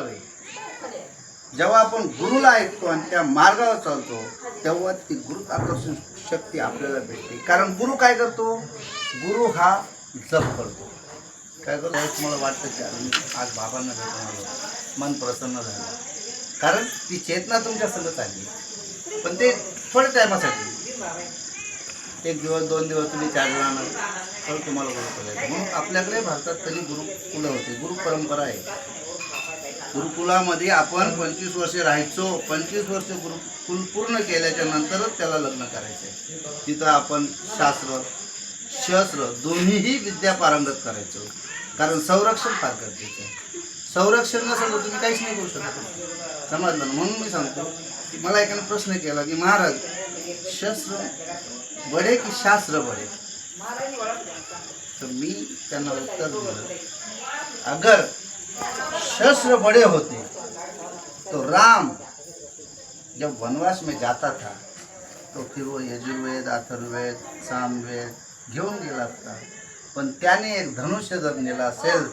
असावे. जेव्हा आपण गुरुला ऐकतो आणि त्या मार्गावर चालतो तेव्हा ती गुरुत्वाकर्षण शक्ती आपल्याला भेटते. कारण गुरु काय करतो? गुरु हा जप करतो. काय करतो? मला वाटतं की आज बाबांना भेटून आलो, मन प्रसन्न झालं. कारण ती चेतना तुमच्या संगत आली, पण ते थोड्या टायमासाठी. 1 दिवस 2 दिवस तुम्ही चार्ज राहणार, तर तुम्हाला गुरु करायचं. म्हणून आपल्याकडे भारतात तरी गुरुकुलं होते, गुरु परंपरा आहे. गुरुकुलामध्ये आपण 25 वर्षे राहायचो. 25 वर्ष गुरुकुल पूर्ण केल्याच्या नंतरच त्याला लग्न करायचं. तिथं आपण शास्त्र शस्त्र दोन्हीही विद्या पारंगत करायचो. कारण संरक्षण फार गरजेचं आहे. संरक्षण नसेल तर तुम्ही काहीच नाही करू शकत. समजलं ना? म्हणून मी सांगतो की मला एकाने प्रश्न केला की महाराज शस्त्र बडे की शास्त्र बडे? तर मी त्यांना उत्तर दिलं, अगर शस्त्र बड़े होते तो राम जब वनवास में जाता था तो फिर वो यजुर्वेद अथर्ववेद सामवेद घेऊन गेला असता. पण त्याने एक धनुष्य जर नेला असेल